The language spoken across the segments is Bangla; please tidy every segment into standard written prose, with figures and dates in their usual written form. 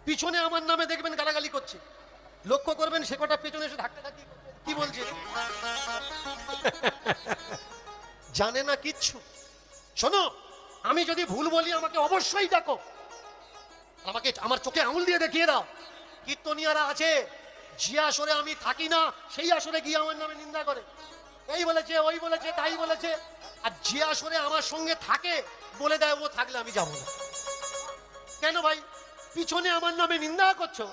পিছনে আমার নামে দেখবেন গালাগালি করছে, লক্ষ্য করবেন সে কটা পেছনে এসে ধাক্কাধাক্কি কি বলছে, জানে না কিচ্ছু। শোনো, আমি যদি ভুল বলি আমাকে অবশ্যই দেখো, আমাকে আমার চোখে আঙুল দিয়ে দেখিয়ে দাও। কীর্তনিয়ারা আছে, যে আসরে আমি থাকি না সেই আসরে গিয়ে আমার নামে নিন্দা করে, এই বলেছে ওই বলেছে তাই বলেছে। আর যে আসরে আমার সঙ্গে থাকে বলে দেয় ও থাকলে আমি যাবো না। কেন ভাই? পিছনে আমার নামে নিন্দা করছো,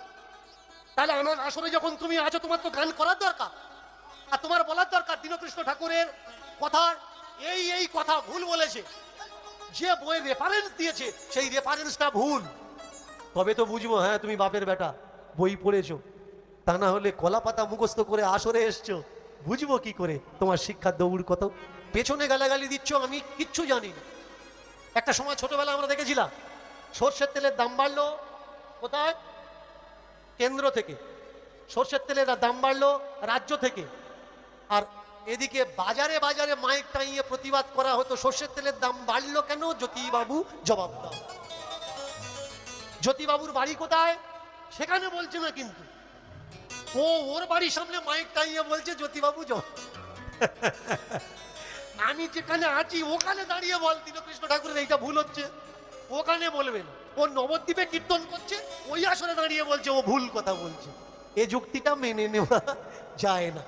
তাহলে আমার আসরে যখন তুমি আছো তোমার তো গান করার দরকার, আর তোমার বলার দরকার দীনকৃষ্ণ ঠাকুরের কথা এই এই কথা ভুল বলেছে, যে বইয়ের রেফারেন্স দিয়েছে সেই রেফারেন্সটা ভুল। তবে তো বুঝবো হ্যাঁ তুমি বাপের বেটা, বই পড়েছো। তা না হলে কলা পাতা মুখস্থ করে আসরে এসছো, বুঝবো কি করে তোমার শিক্ষার দৌড় কত? পেছনে গালাগালি দিচ্ছ, আমি কিচ্ছু জানি না। একটা সময় ছোটবেলা আমরা দেখেছিলাম সর্ষের তেলের দাম বাড়লো কোথায়? কেন্দ্র থেকে। সর্ষের তেলের দাম বাড়লো রাজ্য থেকে। আর এদিকে বাজারে বাজারে মাইক টাইয়ে প্রতিবাদ করা হতো, সর্ষের তেলের দাম বাড়লো কেন? জ্যোতিবাবু জবাব দাও। জ্যোতিবাবুর বাড়ি কোথায় সেখানে বলছে না, কিন্তু ও ওর বাড়ির সামনে মাইক টাইয়ে বলছে জ্যোতিবাবু জবাব। আমি যেখানে আছি ওখানে দাঁড়িয়ে বল দীনকৃষ্ণ ঠাকুরের এইটা ভুল হচ্ছে, ওখানে বলবে না। ও নবদ্বীপে কীর্তন করছে, ওই আসরে দাঁড়িয়ে বলছে ও ভুল কথা বলছে। এই যুক্তিটা মেনে নেওয়া যায় না।